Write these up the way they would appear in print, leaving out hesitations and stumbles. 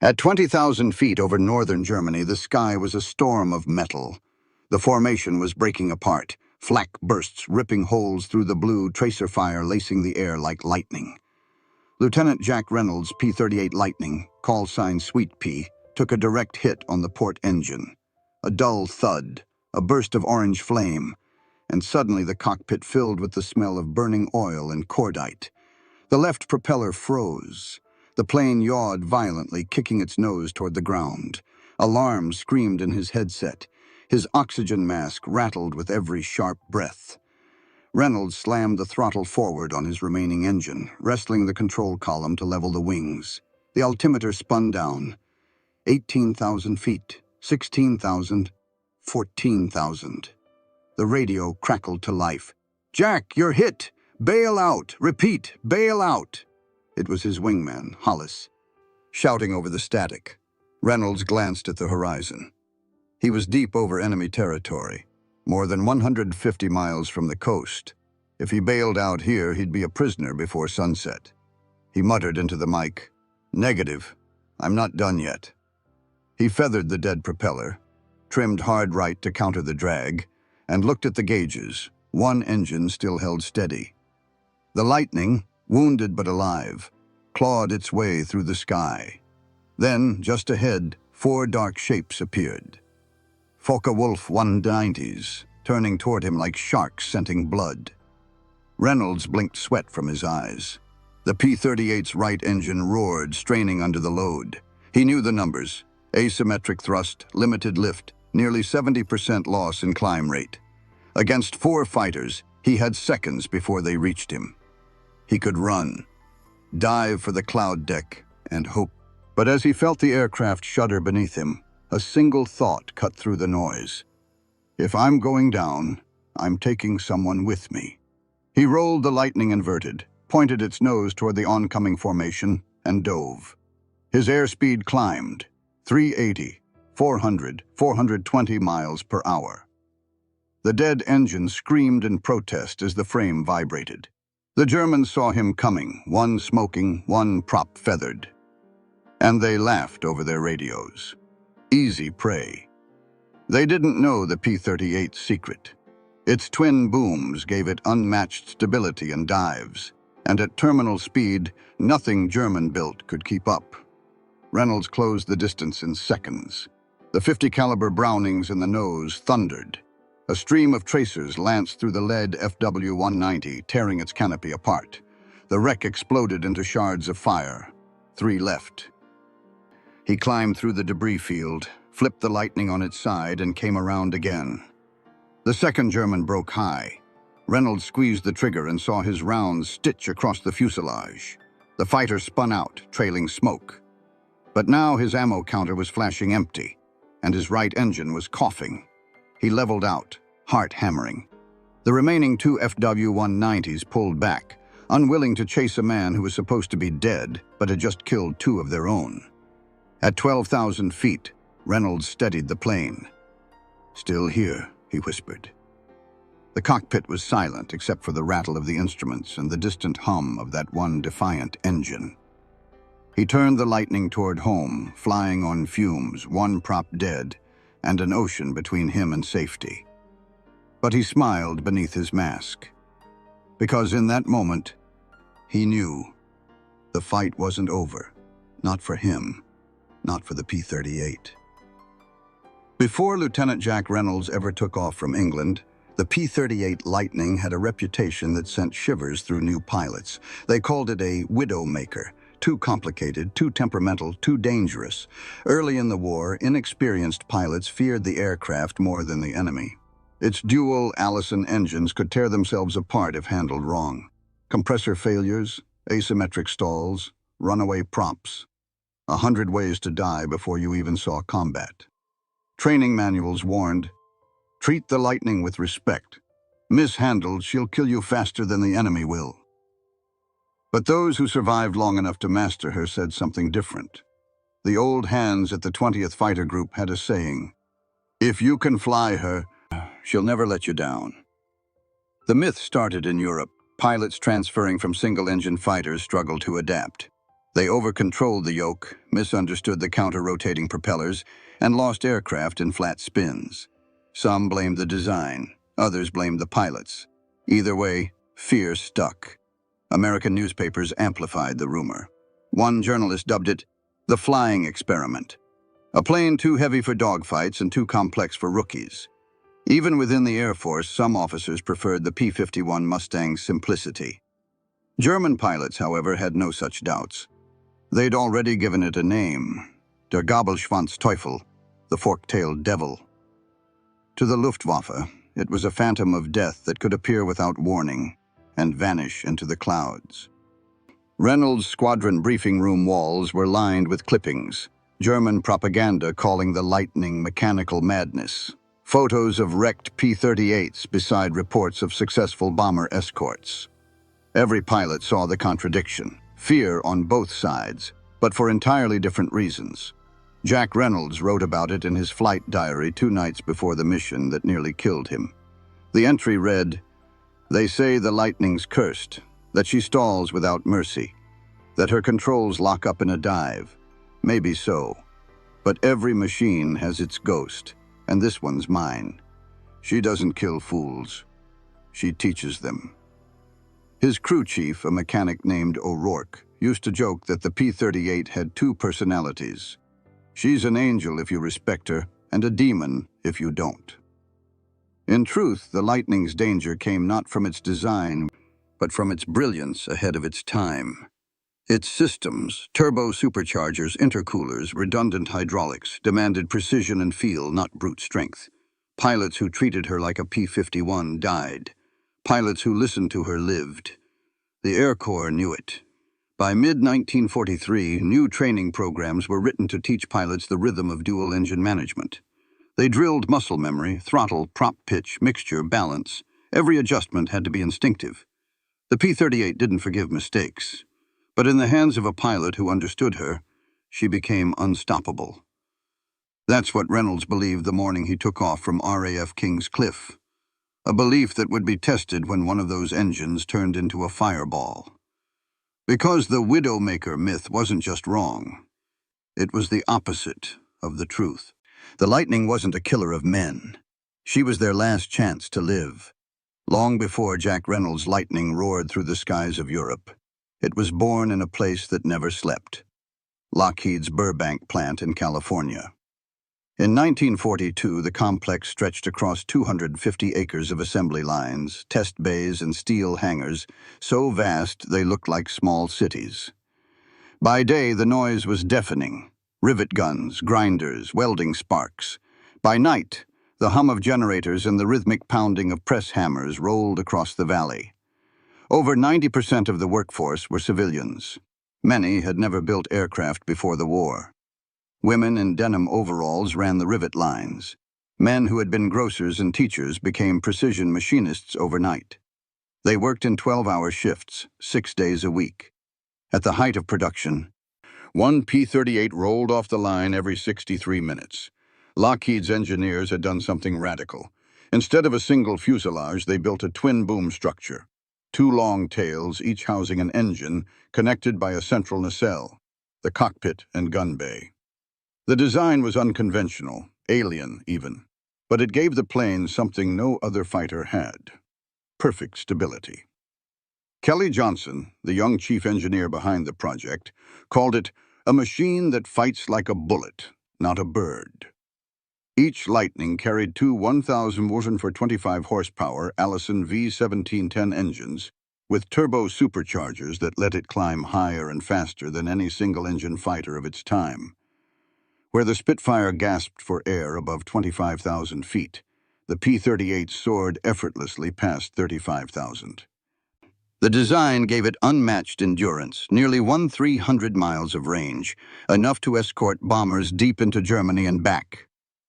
At 20,000 feet over northern Germany, the sky was a storm of metal. The formation was breaking apart, flak bursts ripping holes through the blue, tracer fire lacing the air like lightning. Lieutenant Jack Reynolds' P-38 Lightning, call sign Sweet Pea, took a direct hit on the port engine. A dull thud, a burst of orange flame, and suddenly the cockpit filled with the smell of burning oil and cordite. The left propeller froze. The plane yawed violently, kicking its nose toward the ground. Alarm screamed in his headset. His oxygen mask rattled with every sharp breath. Reynolds slammed the throttle forward on his remaining engine, wrestling the control column to level the wings. The altimeter spun down. 18,000 feet, 16,000, 14,000. The radio crackled to life. "Jack, you're hit! Bail out! Repeat, bail out!" It was his wingman, Hollis, shouting over the static. Reynolds glanced at the horizon. He was deep over enemy territory, more than 150 miles from the coast. If he bailed out here, he'd be a prisoner before sunset. He muttered into the mic, "Negative. I'm not done yet." He feathered the dead propeller, trimmed hard right to counter the drag, and looked at the gauges. One engine still held steady. The Lightning, wounded but alive, clawed its way through the sky. Then, just ahead, 4 dark shapes appeared. Focke-Wulf 190s, turning toward him like sharks scenting blood. Reynolds blinked sweat from his eyes. The P-38's right engine roared, straining under the load. He knew the numbers: asymmetric thrust, limited lift, nearly 70% loss in climb rate. Against 4 fighters, he had seconds before they reached him. He could run, dive for the cloud deck, and hope. But as he felt the aircraft shudder beneath him, a single thought cut through the noise. If I'm going down, I'm taking someone with me. He rolled the Lightning inverted, pointed its nose toward the oncoming formation, and dove. His airspeed climbed, 380, 400, 420 miles per hour. The dead engine screamed in protest as the frame vibrated. The Germans saw him coming, one smoking, one prop feathered. And they laughed over their radios. Easy prey. They didn't know the P-38's secret. Its twin booms gave it unmatched stability in dives, and at terminal speed, nothing German-built could keep up. Reynolds closed the distance in seconds. The .50 caliber Brownings in the nose thundered. A stream of tracers lanced through the lead FW-190, tearing its canopy apart. The wreck exploded into shards of fire. 3 left. He climbed through the debris field, flipped the Lightning on its side, and came around again. The second German broke high. Reynolds squeezed the trigger and saw his rounds stitch across the fuselage. The fighter spun out, trailing smoke. But now his ammo counter was flashing empty, and his right engine was coughing. He leveled out, heart hammering. The remaining 2 FW-190s pulled back, unwilling to chase a man who was supposed to be dead, but had just killed 2 of their own. At 12,000 feet, Reynolds steadied the plane. "Still here," he whispered. The cockpit was silent except for the rattle of the instruments and the distant hum of that one defiant engine. He turned the Lightning toward home, flying on fumes, 1 prop dead, and an ocean between him and safety. But he smiled beneath his mask, because in that moment, he knew the fight wasn't over. Not for him, not for the P-38. Before Lieutenant Jack Reynolds ever took off from England, the P-38 Lightning had a reputation that sent shivers through new pilots. They called it a widowmaker. Too complicated, too temperamental, too dangerous. Early in the war, inexperienced pilots feared the aircraft more than the enemy. Its dual Allison engines could tear themselves apart if handled wrong. Compressor failures, asymmetric stalls, runaway props. 100 ways to die before you even saw combat. Training manuals warned, "Treat the Lightning with respect. Mishandled, she'll kill you faster than the enemy will." But those who survived long enough to master her said something different. The old hands at the 20th Fighter Group had a saying, "If you can fly her, she'll never let you down." The myth started in Europe. Pilots transferring from single-engine fighters struggled to adapt. They over-controlled the yoke, misunderstood the counter-rotating propellers, and lost aircraft in flat spins. Some blamed the design, others blamed the pilots. Either way, fear stuck. American newspapers amplified the rumor. One journalist dubbed it the flying experiment, a plane too heavy for dogfights and too complex for rookies. Even within the Air Force, some officers preferred the P-51 Mustang's simplicity. German pilots, however, had no such doubts. They'd already given it a name, der Gabelschwanzteufel, the fork-tailed devil. To the Luftwaffe, it was a phantom of death that could appear without warning and vanish into the clouds. Reynolds' squadron briefing room walls were lined with clippings, German propaganda calling the lightning mechanical madness, photos of wrecked P-38s beside reports of successful bomber escorts. Every pilot saw the contradiction, fear on both sides, but for entirely different reasons. Jack Reynolds wrote about it in his flight diary 2 nights before the mission that nearly killed him. The entry read, "They say the lightning's cursed, that she stalls without mercy, that her controls lock up in a dive. Maybe so, but every machine has its ghost, and this one's mine. She doesn't kill fools. She teaches them." His crew chief, a mechanic named O'Rourke, used to joke that the P-38 had 2 personalities. She's an angel if you respect her, and a demon if you don't. In truth, the Lightning's danger came not from its design, but from its brilliance ahead of its time. Its systems, turbo superchargers, intercoolers, redundant hydraulics, demanded precision and feel, not brute strength. Pilots who treated her like a P-51 died. Pilots who listened to her lived. The Air Corps knew it. By mid-1943, new training programs were written to teach pilots the rhythm of dual-engine management. They drilled muscle memory, throttle, prop pitch, mixture, balance. Every adjustment had to be instinctive. The P-38 didn't forgive mistakes, but in the hands of a pilot who understood her, she became unstoppable. That's what Reynolds believed the morning he took off from RAF King's Cliff. A belief that would be tested when one of those engines turned into a fireball. Because the Widowmaker myth wasn't just wrong, it was the opposite of the truth. The Lightning wasn't a killer of men. She was their last chance to live. Long before Jack Reynolds' Lightning roared through the skies of Europe, it was born in a place that never slept, Lockheed's Burbank plant in California. In 1942, the complex stretched across 250 acres of assembly lines, test bays, and steel hangars, so vast they looked like small cities. By day, the noise was deafening. Rivet guns, grinders, welding sparks. By night, the hum of generators and the rhythmic pounding of press hammers rolled across the valley. Over 90% of the workforce were civilians. Many had never built aircraft before the war. Women in denim overalls ran the rivet lines. Men who had been grocers and teachers became precision machinists overnight. They worked in 12-hour shifts, 6 days a week. At the height of production, one P-38 rolled off the line every 63 minutes. Lockheed's engineers had done something radical. Instead of a single fuselage, they built a twin-boom structure. 2 long tails, each housing an engine, connected by a central nacelle, the cockpit and gun bay. The design was unconventional, alien even, but it gave the plane something no other fighter had: perfect stability. Kelly Johnson, the young chief engineer behind the project, called it a machine that fights like a bullet, not a bird. Each Lightning carried 2 1,125 horsepower Allison V1710 engines with turbo superchargers that let it climb higher and faster than any single-engine fighter of its time. Where the Spitfire gasped for air above 25,000 feet, the P-38 soared effortlessly past 35,000. The design gave it unmatched endurance, nearly 1,300 miles of range, enough to escort bombers deep into Germany and back.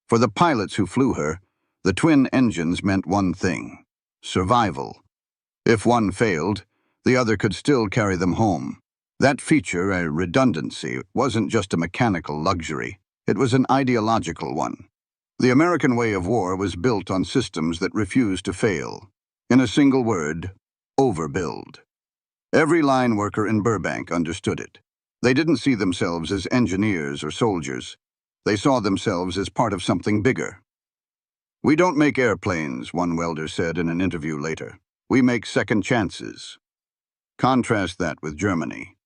For the pilots who flew her, the twin engines meant one thing: survival. If one failed, the other could still carry them home. That feature, a redundancy, wasn't just a mechanical luxury. It was an ideological one. The American way of war was built on systems that refused to fail. In a single word, overbuild. Every line worker in Burbank understood it. They didn't see themselves as engineers or soldiers. They saw themselves as part of something bigger. "We don't make airplanes," one welder said in an interview later. "We make second chances." Contrast that with Germany.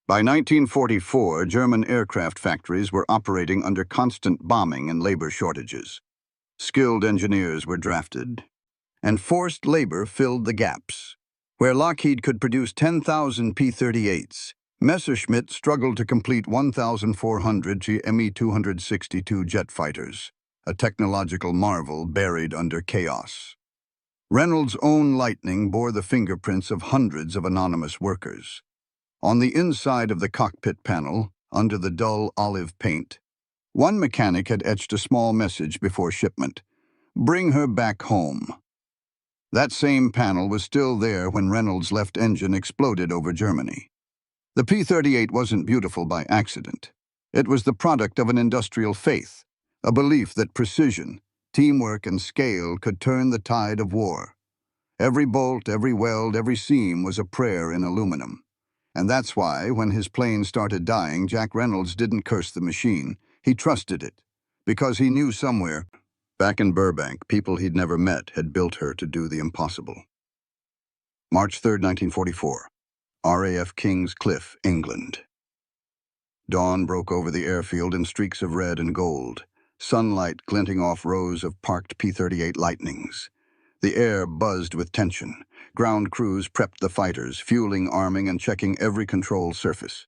By 1944, German aircraft factories were operating under constant bombing and labor shortages. Skilled engineers were drafted, and forced labor filled the gaps. Where Lockheed could produce 10,000 P-38s, Messerschmitt struggled to complete 1,400 Me-262 jet fighters, a technological marvel buried under chaos. Reynolds' own Lightning bore the fingerprints of hundreds of anonymous workers. On the inside of the cockpit panel, under the dull olive paint, one mechanic had etched a small message before shipment: "Bring her back home." That same panel was still there when Reynolds' left engine exploded over Germany. The P-38 wasn't beautiful by accident. It was the product of an industrial faith, a belief that precision, teamwork, and scale could turn the tide of war. Every bolt, every weld, every seam was a prayer in aluminum. And that's why, when his plane started dying, Jack Reynolds didn't curse the machine. He trusted it, because he knew somewhere, back in Burbank, people he'd never met had built her to do the impossible. March 3, 1944. RAF King's Cliff, England. Dawn broke over the airfield in streaks of red and gold, sunlight glinting off rows of parked P-38 Lightnings. The air buzzed with tension. Ground crews prepped the fighters, fueling, arming, and checking every control surface.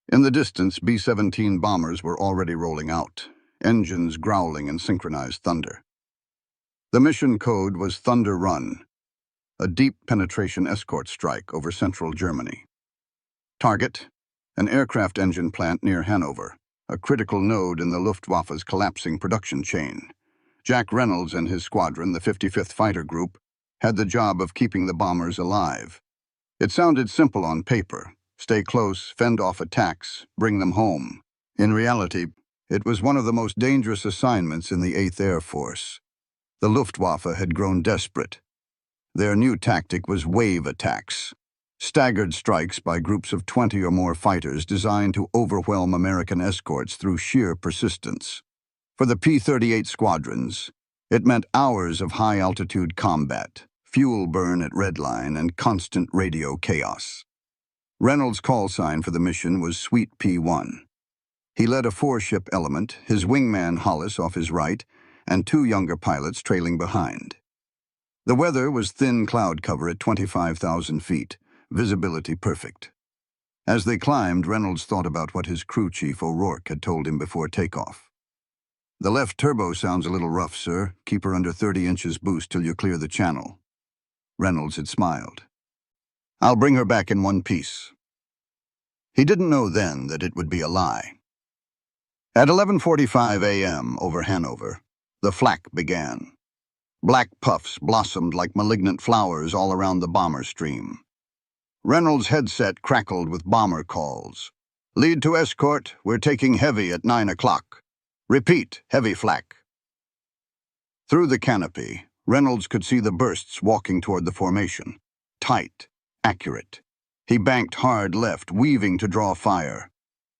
In the distance, B-17 bombers were already rolling out, engines growling in synchronized thunder. The mission code was Thunder Run, a deep penetration escort strike over central Germany. Target: an aircraft engine plant near Hanover, a critical node in the Luftwaffe's collapsing production chain. Jack Reynolds and his squadron, the 55th Fighter Group, had the job of keeping the bombers alive. It sounded simple on paper: stay close, fend off attacks, bring them home. In reality, it was one of the most dangerous assignments in the 8th Air Force. The Luftwaffe had grown desperate. Their new tactic was wave attacks, staggered strikes by groups of 20 or more fighters designed to overwhelm American escorts through sheer persistence. For the P-38 squadrons, it meant hours of high-altitude combat, fuel burn at redline, and constant radio chaos. Reynolds' call sign for the mission was Sweet P-1. He led a 4-ship element, his wingman Hollis off his right, and 2 younger pilots trailing behind. The weather was thin cloud cover at 25,000 feet, visibility perfect. As they climbed, Reynolds thought about what his crew chief O'Rourke had told him before takeoff. "The left turbo sounds a little rough, sir. Keep her under 30 inches boost till you clear the channel." Reynolds had smiled. "I'll bring her back in one piece." He didn't know then that it would be a lie. At 11:45 a.m. over Hanover, the flak began. Black puffs blossomed like malignant flowers all around the bomber stream. Reynolds' headset crackled with bomber calls. "Lead to escort, we're taking heavy at 9 o'clock. Repeat, heavy flak." Through the canopy, Reynolds could see the bursts walking toward the formation. Tight, accurate. He banked hard left, weaving to draw fire.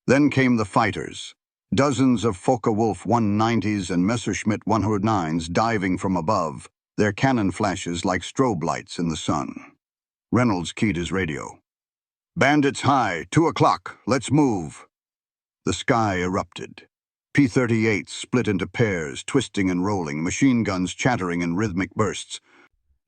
Then came the fighters. Dozens of Focke-Wulf 190s and Messerschmitt 109s diving from above, their cannon flashes like strobe lights in the sun. Reynolds keyed his radio. "Bandits high, 2 o'clock, let's move." The sky erupted. P-38s split into pairs, twisting and rolling, machine guns chattering in rhythmic bursts.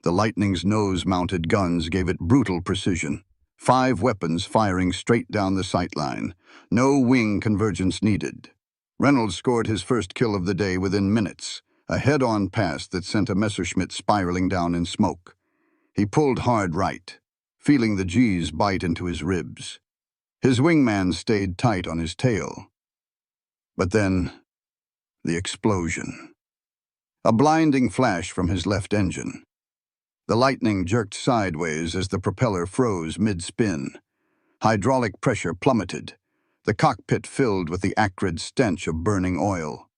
The Lightning's nose-mounted guns gave it brutal precision. 5 weapons firing straight down the sightline. No wing convergence needed. Reynolds scored his first kill of the day within minutes, a head-on pass that sent a Messerschmitt spiraling down in smoke. He pulled hard right, feeling the G's bite into his ribs. His wingman stayed tight on his tail. But then, the explosion. A blinding flash from his left engine. The Lightning jerked sideways as the propeller froze mid-spin. Hydraulic pressure plummeted, the cockpit filled with the acrid stench of burning oil.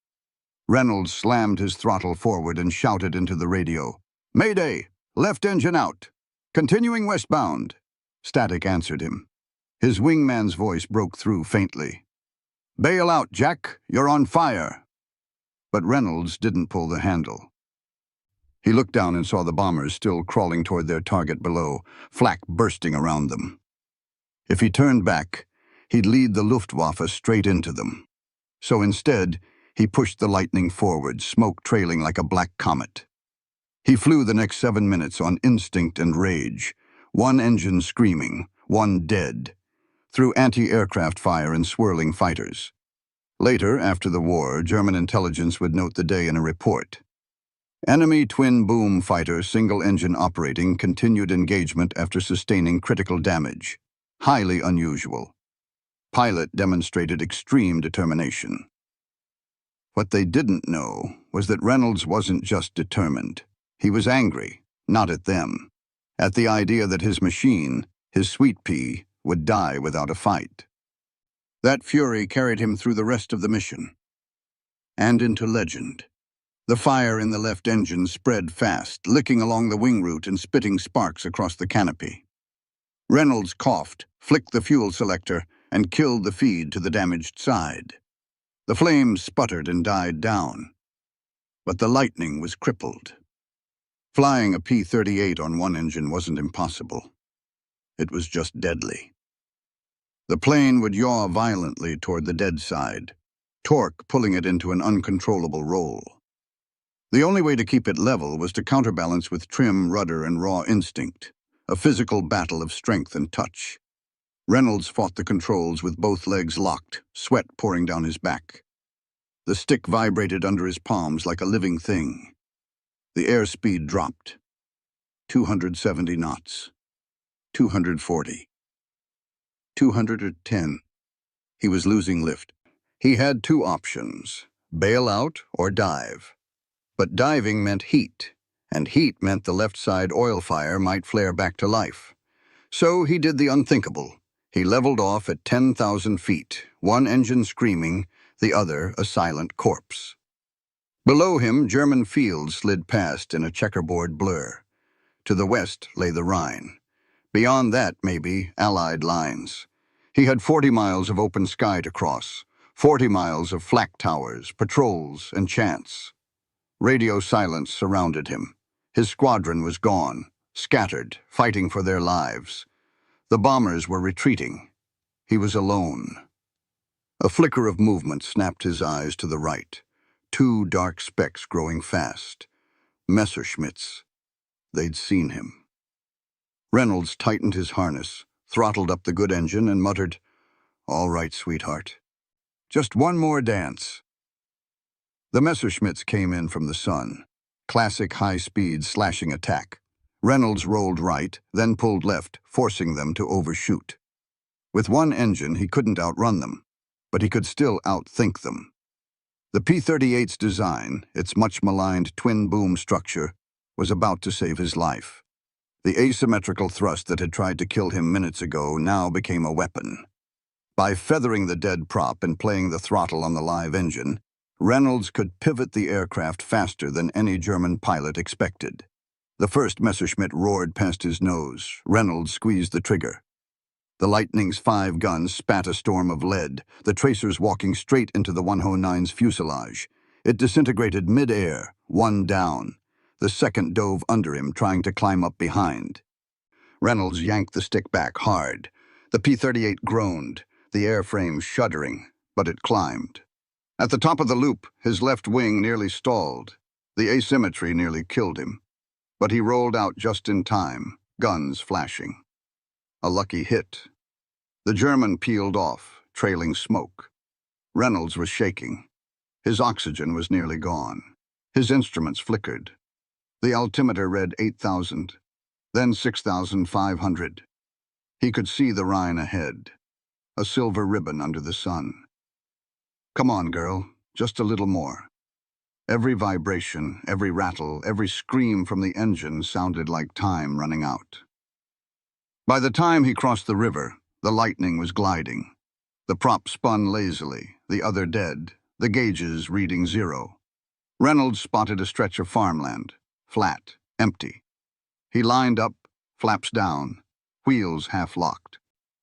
Reynolds slammed his throttle forward and shouted into the radio, "Mayday! Left engine out! Continuing westbound!" Static answered him. His wingman's voice broke through faintly. "Bail out, Jack. You're on fire." But Reynolds didn't pull the handle. He looked down and saw the bombers still crawling toward their target below, flak bursting around them. If he turned back, he'd lead the Luftwaffe straight into them. So instead, he pushed the Lightning forward, smoke trailing like a black comet. He flew the next 7 minutes on instinct and rage, one engine screaming, one dead, through anti-aircraft fire and swirling fighters. Later, after the war, German intelligence would note the day in a report. Enemy twin-boom fighter single-engine operating continued engagement after sustaining critical damage. Highly unusual. Pilot demonstrated extreme determination. What they didn't know was that Reynolds wasn't just determined. He was angry, not at them, at the idea that his machine, his sweet pea, would die without a fight. That fury carried him through the rest of the mission and into legend. The fire in the left engine spread fast, licking along the wing root and spitting sparks across the canopy. Reynolds coughed, flicked the fuel selector, and killed the feed to the damaged side. The flames sputtered and died down, but the Lightning was crippled. Flying a P-38 on one engine wasn't impossible. It was just deadly. The plane would yaw violently toward the dead side, torque pulling it into an uncontrollable roll. The only way to keep it level was to counterbalance with trim, rudder, and raw instinct, a physical battle of strength and touch. Reynolds fought the controls with both legs locked, sweat pouring down his back. The stick vibrated under his palms like a living thing. The airspeed dropped. 270 knots. 240. 210. He was losing lift. He had two options, bail out or dive. But diving meant heat, and heat meant the left side oil fire might flare back to life. So he did the unthinkable. He leveled off at 10,000 feet, one engine screaming, the other a silent corpse. Below him, German fields slid past in a checkerboard blur. To the west lay the Rhine. Beyond that, maybe, Allied lines. He had 40 miles of open sky to cross, 40 miles of flak towers, patrols, and chance. Radio silence surrounded him. His squadron was gone, scattered, fighting for their lives. The bombers were retreating. He was alone. A flicker of movement snapped his eyes to the right. Two dark specks growing fast. Messerschmitts. They'd seen him. Reynolds tightened his harness, throttled up the good engine, and muttered, "All right, sweetheart. Just one more dance." The Messerschmitts came in from the sun. Classic high-speed slashing attack. Reynolds rolled right, then pulled left, forcing them to overshoot. With one engine, he couldn't outrun them, but he could still outthink them. The P-38's design, its much-maligned twin-boom structure, was about to save his life. The asymmetrical thrust that had tried to kill him minutes ago now became a weapon. By feathering the dead prop and playing the throttle on the live engine, Reynolds could pivot the aircraft faster than any German pilot expected. The first Messerschmitt roared past his nose. Reynolds squeezed the trigger. The Lightning's 5 guns spat a storm of lead, the tracers walking straight into the 109's fuselage. It disintegrated mid-air, one down. The second dove under him, trying to climb up behind. Reynolds yanked the stick back hard. The P-38 groaned, the airframe shuddering, but it climbed. At the top of the loop, his left wing nearly stalled. The asymmetry nearly killed him. But he rolled out just in time, guns flashing. A lucky hit. The German peeled off, trailing smoke. Reynolds was shaking. His oxygen was nearly gone. His instruments flickered. The altimeter read 8,000, then 6,500. He could see the Rhine ahead, a silver ribbon under the sun. "Come on, girl, just a little more." Every vibration, every rattle, every scream from the engine sounded like time running out. By the time he crossed the river, the Lightning was gliding. The prop spun lazily, the other dead, the gauges reading 0. Reynolds spotted a stretch of farmland, flat, empty. He lined up, flaps down, wheels half-locked.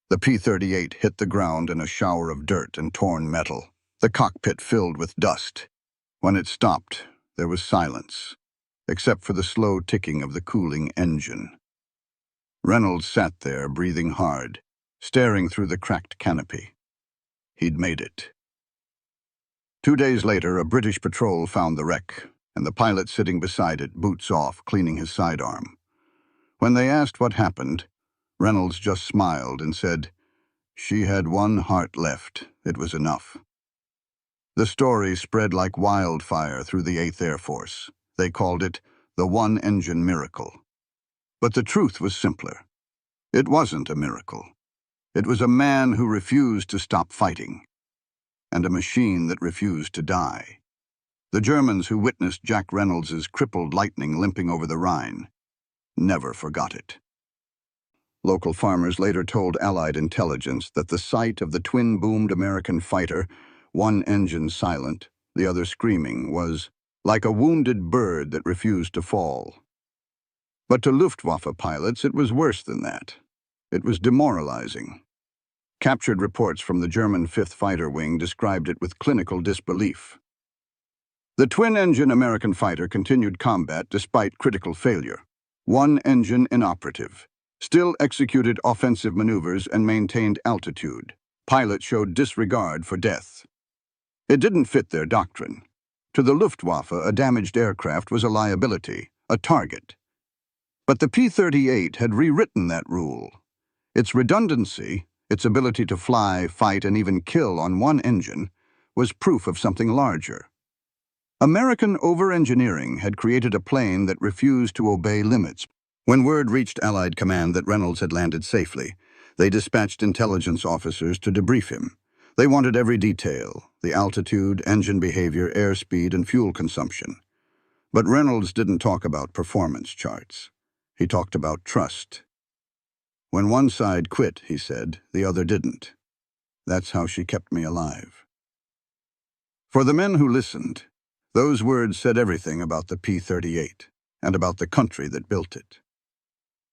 The P-38 hit the ground in a shower of dirt and torn metal, the cockpit filled with dust. When it stopped, there was silence, except for the slow ticking of the cooling engine. Reynolds sat there, breathing hard, staring through the cracked canopy. He'd made it. 2 days later, a British patrol found the wreck, and the pilot sitting beside it, boots off, cleaning his sidearm. When they asked what happened, Reynolds just smiled and said, "She had one heart left. It was enough." The story spread like wildfire through the 8th Air Force. They called it the one-engine miracle. But the truth was simpler. It wasn't a miracle. It was a man who refused to stop fighting, and a machine that refused to die. The Germans who witnessed Jack Reynolds's crippled Lightning limping over the Rhine never forgot it. Local farmers later told Allied intelligence that the sight of the twin-boomed American fighter, one engine silent, the other screaming, was like a wounded bird that refused to fall. But to Luftwaffe pilots, it was worse than that. It was demoralizing. Captured reports from the German 5th Fighter Wing described it with clinical disbelief. The twin-engine American fighter continued combat despite critical failure. One engine inoperative. Still executed offensive maneuvers and maintained altitude. Pilots showed disregard for death. It didn't fit their doctrine. To the Luftwaffe, a damaged aircraft was a liability, a target. But the P-38 had rewritten that rule. Its redundancy, its ability to fly, fight, and even kill on one engine, was proof of something larger. American over-engineering had created a plane that refused to obey limits. When word reached Allied command that Reynolds had landed safely, they dispatched intelligence officers to debrief him. They wanted every detail: the altitude, engine behavior, airspeed, and fuel consumption. But Reynolds didn't talk about performance charts. He talked about trust. "When one side quit," he said, "the other didn't. That's how she kept me alive." For the men who listened, those words said everything about the P-38 and about the country that built it.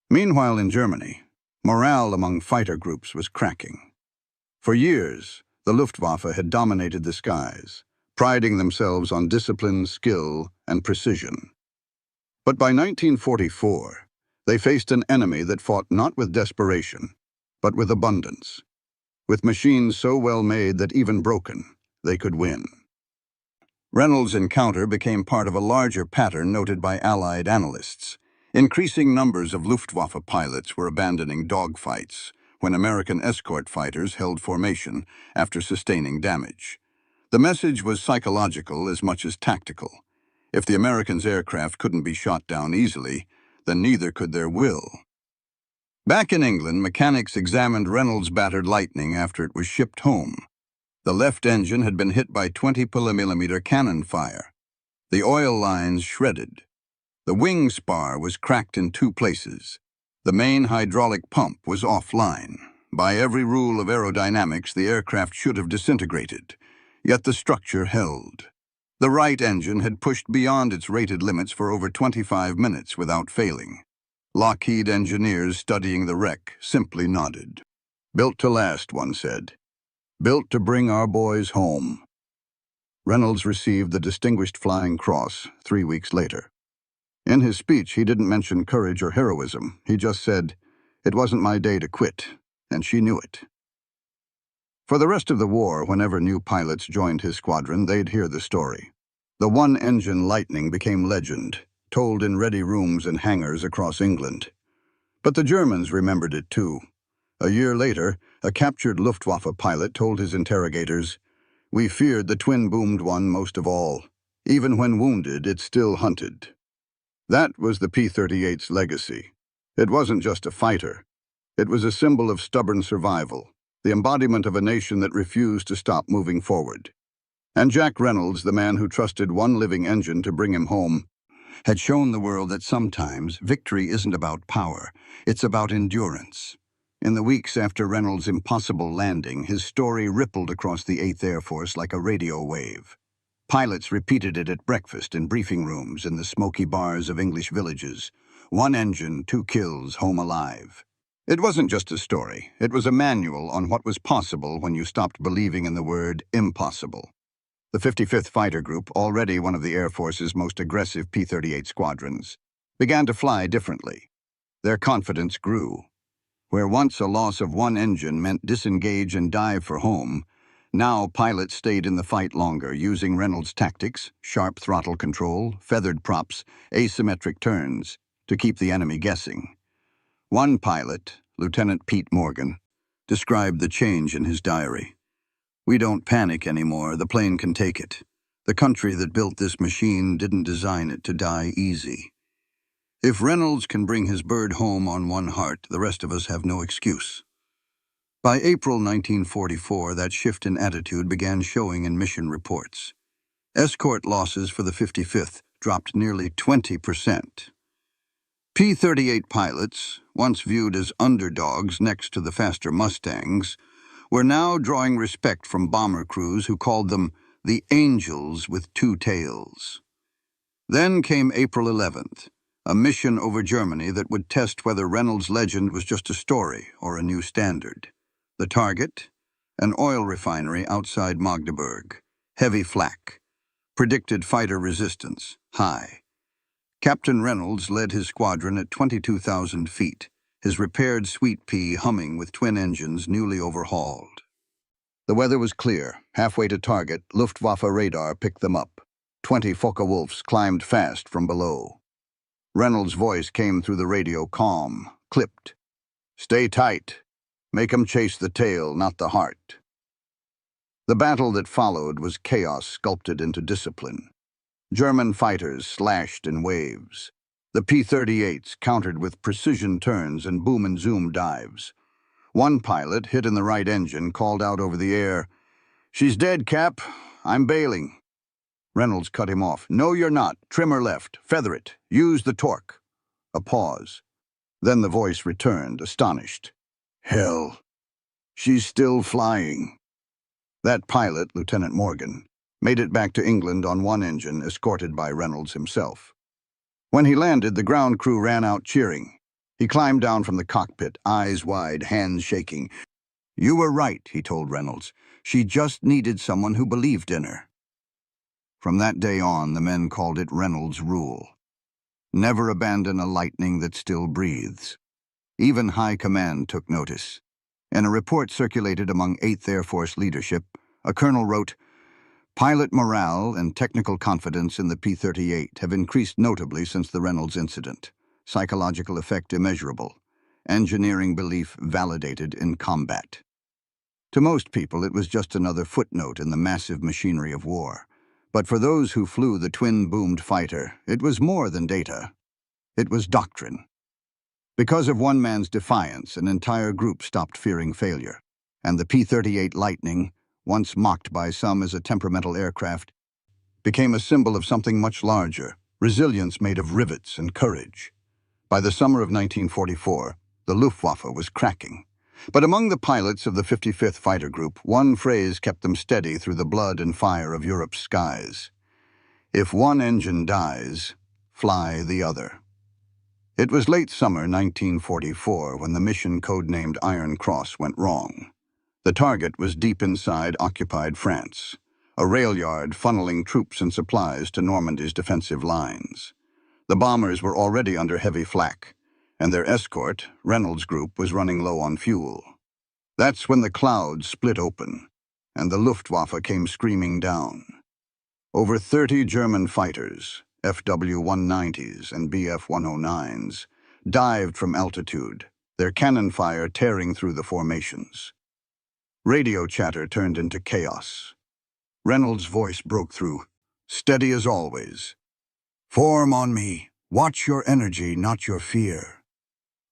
Meanwhile, in Germany, morale among fighter groups was cracking. For years, the Luftwaffe had dominated the skies, priding themselves on discipline, skill, and precision. But by 1944, they faced an enemy that fought not with desperation, but with abundance. With machines so well made that even broken, they could win. Reynolds' encounter became part of a larger pattern noted by Allied analysts. Increasing numbers of Luftwaffe pilots were abandoning dogfights when American escort fighters held formation after sustaining damage. The message was psychological as much as tactical. If the Americans' aircraft couldn't be shot down easily, then neither could their will. Back in England, mechanics examined Reynolds' battered Lightning after it was shipped home. The left engine had been hit by 20mm cannon fire. The oil lines shredded. The wing spar was cracked in 2 places. The main hydraulic pump was offline. By every rule of aerodynamics, the aircraft should have disintegrated. Yet the structure held. The right engine had pushed beyond its rated limits for over 25 minutes without failing. Lockheed engineers studying the wreck simply nodded. "Built to last," one said. "Built to bring our boys home." Reynolds received the Distinguished Flying Cross 3 weeks later. In his speech, he didn't mention courage or heroism. He just said, "It wasn't my day to quit," and she knew it. For the rest of the war, whenever new pilots joined his squadron, they'd hear the story. The one-engine Lightning became legend, told in ready rooms and hangars across England. But the Germans remembered it too. A year later, a captured Luftwaffe pilot told his interrogators, "We feared the twin-boomed one most of all. Even when wounded, it still hunted." That was the P-38's legacy. It wasn't just a fighter. It was a symbol of stubborn survival, the embodiment of a nation that refused to stop moving forward. And Jack Reynolds, the man who trusted one living engine to bring him home, had shown the world that sometimes victory isn't about power, it's about endurance. In the weeks after Reynolds' impossible landing, his story rippled across the 8th Air Force like a radio wave. Pilots repeated it at breakfast, in briefing rooms, in the smoky bars of English villages. One engine, 2 kills, home alive. It wasn't just a story. It was a manual on what was possible when you stopped believing in the word impossible. The 55th Fighter Group, already one of the Air Force's most aggressive P-38 squadrons, began to fly differently. Their confidence grew. Where once a loss of one engine meant disengage and dive for home, now pilots stayed in the fight longer, using Reynolds' tactics, sharp throttle control, feathered props, asymmetric turns, to keep the enemy guessing. One pilot, Lieutenant Pete Morgan, described the change in his diary. "We don't panic anymore. The plane can take it. The country that built this machine didn't design it to die easy. If Reynolds can bring his bird home on one heart, the rest of us have no excuse." By April 1944, that shift in attitude began showing in mission reports. Escort losses for the 55th dropped nearly 20%. P-38 pilots, once viewed as underdogs next to the faster Mustangs, were now drawing respect from bomber crews who called them the angels with two tails. Then came April 11th, a mission over Germany that would test whether Reynolds' legend was just a story or a new standard. The target? An oil refinery outside Magdeburg. Heavy flak. Predicted fighter resistance. High. Captain Reynolds led his squadron at 22,000 feet, his repaired Sweet Pea humming with twin engines newly overhauled. The weather was clear. Halfway to target, Luftwaffe radar picked them up. 20 Focke-Wulfs climbed fast from below. Reynolds' voice came through the radio calm, clipped. "Stay tight. Make 'em chase the tail, not the heart." The battle that followed was chaos sculpted into discipline. German fighters slashed in waves. The P-38s countered with precision turns and boom and zoom dives. One pilot, hit in the right engine, called out over the air, "She's dead, Cap. I'm bailing." Reynolds cut him off. "No, you're not. Trim her left. Feather it. Use the torque." A pause. Then the voice returned, astonished. "Hell, she's still flying." That pilot, Lieutenant Morgan, made it back to England on one engine, escorted by Reynolds himself. When he landed, the ground crew ran out cheering. He climbed down from the cockpit, eyes wide, hands shaking. "You were right," he told Reynolds. "She just needed someone who believed in her." From that day on, the men called it Reynolds' Rule. Never abandon a lightning that still breathes. Even high command took notice. In a report circulated among 8th Air Force leadership, a colonel wrote, "Pilot morale and technical confidence in the P-38 have increased notably since the Reynolds incident. Psychological effect immeasurable. Engineering belief validated in combat." To most people, it was just another footnote in the massive machinery of war. But for those who flew the twin-boomed fighter, it was more than data. It was doctrine. Because of one man's defiance, an entire group stopped fearing failure. And the P-38 Lightning, once mocked by some as a temperamental aircraft, became a symbol of something much larger, resilience made of rivets and courage. By the summer of 1944, the Luftwaffe was cracking. But among the pilots of the 55th Fighter Group, one phrase kept them steady through the blood and fire of Europe's skies. "If one engine dies, fly the other." It was late summer 1944 when the mission codenamed Iron Cross went wrong. The target was deep inside occupied France, a rail yard funneling troops and supplies to Normandy's defensive lines. The bombers were already under heavy flak, and their escort, Reynolds' group, was running low on fuel. That's when the clouds split open, and the Luftwaffe came screaming down. Over 30 German fighters, FW-190s and Bf-109s, dived from altitude, their cannon fire tearing through the formations. Radio chatter turned into chaos. Reynolds' voice broke through, steady as always. "Form on me. Watch your energy, not your fear."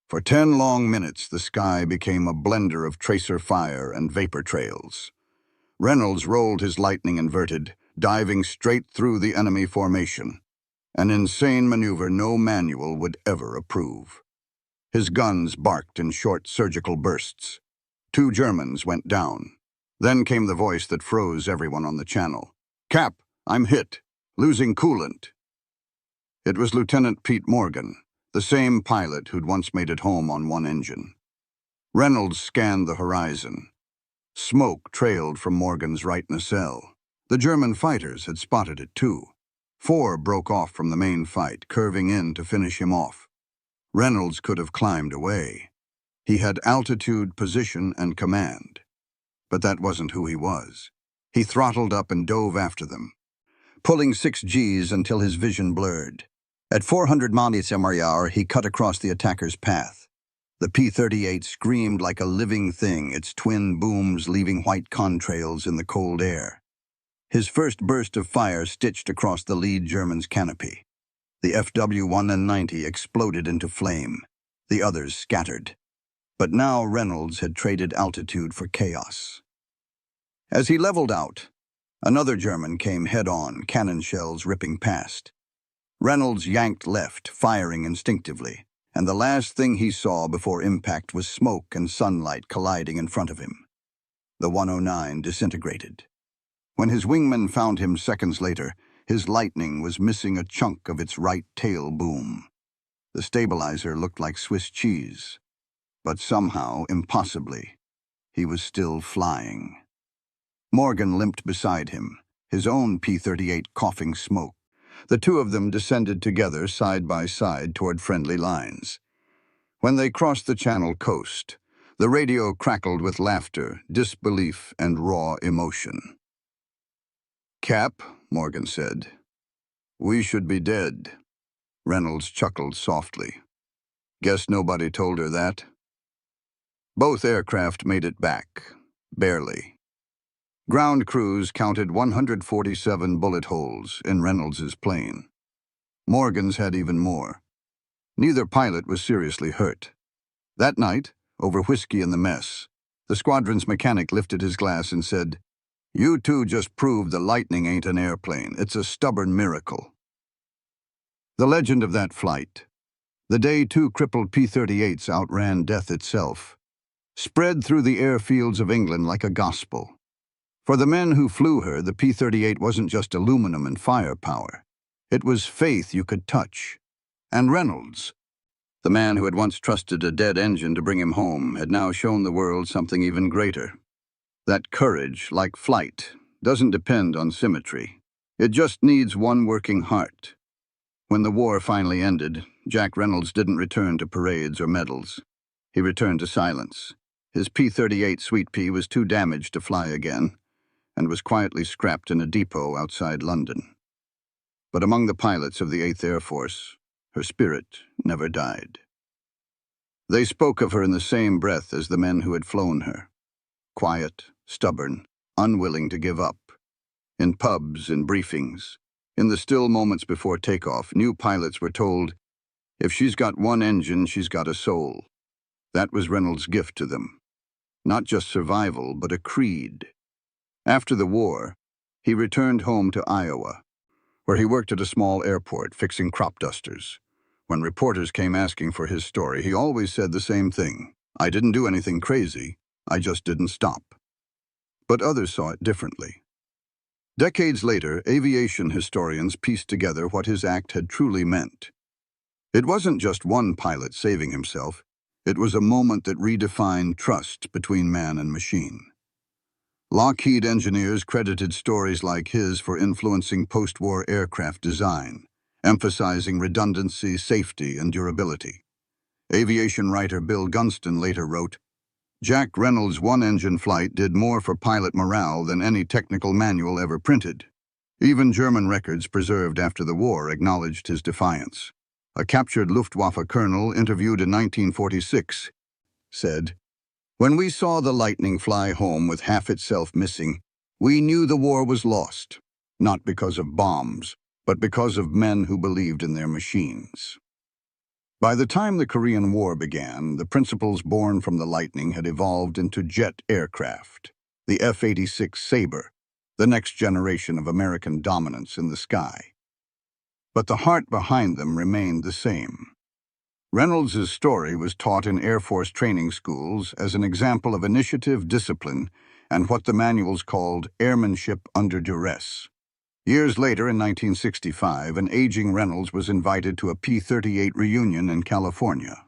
For 10 long minutes, the sky became a blender of tracer fire and vapor trails. Reynolds rolled his Lightning inverted, diving straight through the enemy formation. An insane maneuver no manual would ever approve. His guns barked in short surgical bursts. 2 Germans went down. Then came the voice that froze everyone on the channel. "Cap, I'm hit. Losing coolant." It was Lieutenant Pete Morgan, the same pilot who'd once made it home on one engine. Reynolds scanned the horizon. Smoke trailed from Morgan's right nacelle. The German fighters had spotted it too. 4 broke off from the main fight, curving in to finish him off. Reynolds could have climbed away. He had altitude, position, and command. But that wasn't who he was. He throttled up and dove after them, pulling 6 Gs until his vision blurred. At 400 miles/hour, he cut across the attacker's path. The P-38 screamed like a living thing, its twin booms leaving white contrails in the cold air. His first burst of fire stitched across the lead German's canopy. The FW-190 exploded into flame. The others scattered. But now Reynolds had traded altitude for chaos. As he leveled out, another German came head-on, cannon shells ripping past. Reynolds yanked left, firing instinctively, and the last thing he saw before impact was smoke and sunlight colliding in front of him. The 109 disintegrated. When his wingman found him seconds later, his Lightning was missing a chunk of its right tail boom. The stabilizer looked like Swiss cheese, but somehow, impossibly, he was still flying. Morgan limped beside him, his own P-38 coughing smoke. The two of them descended together side by side toward friendly lines. When they crossed the Channel coast, the radio crackled with laughter, disbelief, and raw emotion. "Cap," Morgan said, "we should be dead." Reynolds chuckled softly. "Guess nobody told her that." Both aircraft made it back, barely. Ground crews counted 147 bullet holes in Reynolds's plane. Morgan's had even more. Neither pilot was seriously hurt. That night, over whiskey in the mess, the squadron's mechanic lifted his glass and said, "You two just proved the Lightning ain't an airplane. It's a stubborn miracle." The legend of that flight, the day 2 crippled P-38s outran death itself, spread through the airfields of England like a gospel. For the men who flew her, the P-38 wasn't just aluminum and firepower. It was faith you could touch. And Reynolds, the man who had once trusted a dead engine to bring him home, had now shown the world something even greater. That courage, like flight, doesn't depend on symmetry. It just needs one working heart. When the war finally ended, Jack Reynolds didn't return to parades or medals. He returned to silence. His P-38 Sweet Pea was too damaged to fly again, and was quietly scrapped in a depot outside London. But among the pilots of the 8th Air Force, her spirit never died. They spoke of her in the same breath as the men who had flown her. Quiet, stubborn, unwilling to give up. In pubs, in briefings, in the still moments before takeoff, new pilots were told, "If she's got one engine, she's got a soul." That was Reynolds' gift to them. Not just survival, but a creed. After the war, he returned home to Iowa, where he worked at a small airport fixing crop dusters. When reporters came asking for his story, he always said the same thing: "I didn't do anything crazy, I just didn't stop." But others saw it differently. Decades later, aviation historians pieced together what his act had truly meant. It wasn't just one pilot saving himself, it was a moment that redefined trust between man and machine. Lockheed engineers credited stories like his for influencing post-war aircraft design, emphasizing redundancy, safety, and durability. Aviation writer Bill Gunston later wrote, "Jack Reynolds' one-engine flight did more for pilot morale than any technical manual ever printed." Even German records preserved after the war acknowledged his defiance. A captured Luftwaffe colonel interviewed in 1946 said, "When we saw the Lightning fly home with half itself missing, we knew the war was lost, not because of bombs, but because of men who believed in their machines." By the time the Korean War began, the principles born from the Lightning had evolved into jet aircraft, the F-86 Sabre, the next generation of American dominance in the sky. But the heart behind them remained the same. Reynolds' story was taught in Air Force training schools as an example of initiative, discipline, and what the manuals called airmanship under duress. Years later, in 1965, an aging Reynolds was invited to a P-38 reunion in California.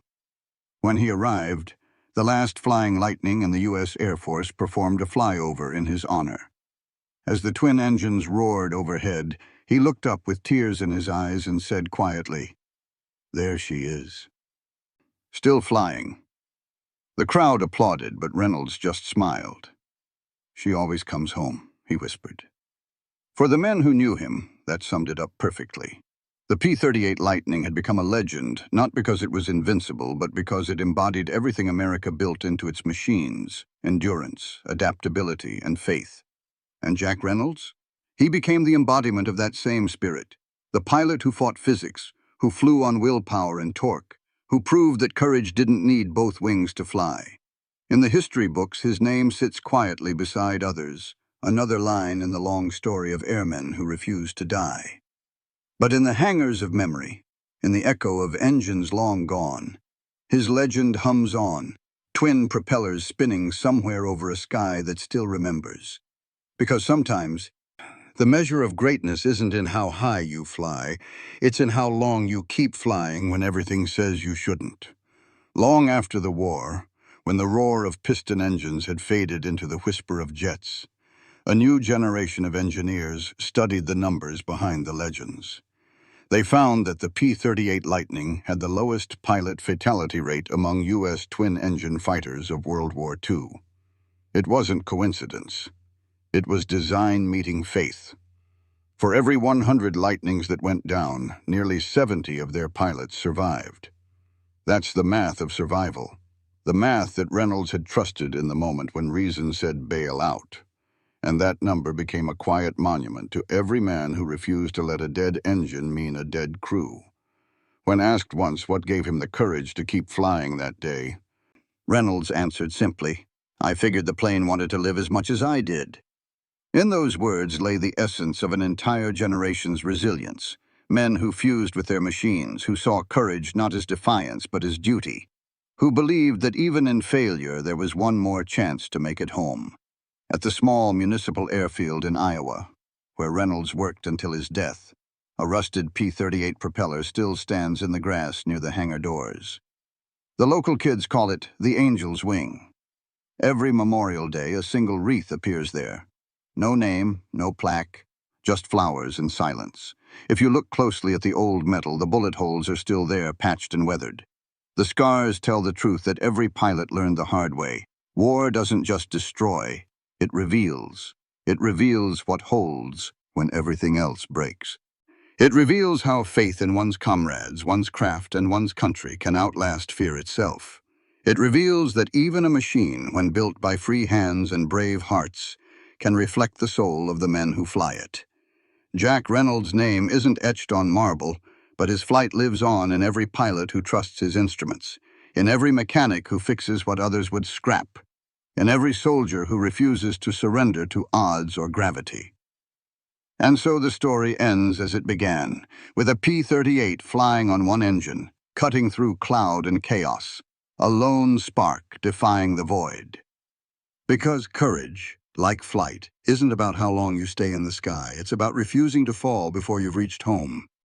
When he arrived, The last Flying Lightning in the U.S. Air Force performed a flyover in his honor. As the twin engines roared overhead, he looked up with tears in his eyes and said quietly, "There she is." Still flying. The crowd applauded, but Reynolds just smiled. "She always comes home," he whispered. For the men who knew him, that summed it up perfectly. The P-38 Lightning had become a legend, not because it was invincible, but because it embodied everything America built into its machines: endurance, adaptability, and faith. And Jack Reynolds? He became the embodiment of that same spirit. The pilot who fought physics, who flew on willpower and torque, who proved that courage didn't need both wings to fly. In the history books, his name sits quietly beside others, another line in the long story of airmen who refused to die. But in the hangars of memory, in the echo of engines long gone, his legend hums on, twin propellers spinning somewhere over a sky that still remembers. Because sometimes, the measure of greatness isn't in how high you fly, it's in how long you keep flying when everything says you shouldn't. Long after the war, when the roar of piston engines had faded into the whisper of jets, a new generation of engineers studied the numbers behind the legends. They found that the P-38 Lightning had the lowest pilot fatality rate among U.S. twin-engine fighters of World War II. It wasn't coincidence. It was design meeting faith. For every 100 Lightnings that went down, nearly 70 of their pilots survived. That's the math of survival. The math that Reynolds had trusted in the moment when reason said bail out. And that number became a quiet monument to every man who refused to let a dead engine mean a dead crew. When asked once what gave him the courage to keep flying that day, Reynolds answered simply, "I figured the plane wanted to live as much as I did." In those words lay the essence of an entire generation's resilience. Men who fused with their machines, who saw courage not as defiance but as duty, who believed that even in failure there was one more chance to make it home. At the small municipal airfield in Iowa, where Reynolds worked until his death, a rusted P-38 propeller still stands in the grass near the hangar doors. The local kids call it the Angel's Wing. Every Memorial Day, a single wreath appears there. No name, no plaque, just flowers and silence. If you look closely at the old metal, the bullet holes are still there, patched and weathered. The scars tell the truth that every pilot learned the hard way. War doesn't just destroy, it reveals. It reveals what holds when everything else breaks. It reveals how faith in one's comrades, one's craft, and one's country can outlast fear itself. It reveals that even a machine, when built by free hands and brave hearts, can reflect the soul of the men who fly it. Jack Reynolds' name isn't etched on marble, but his flight lives on in every pilot who trusts his instruments, in every mechanic who fixes what others would scrap, in every soldier who refuses to surrender to odds or gravity. And so the story ends as it began, with a P-38 flying on one engine, cutting through cloud and chaos, a lone spark defying the void. Because courage, like flight, isn't about how long you stay in the sky. It's about refusing to fall before you've reached home.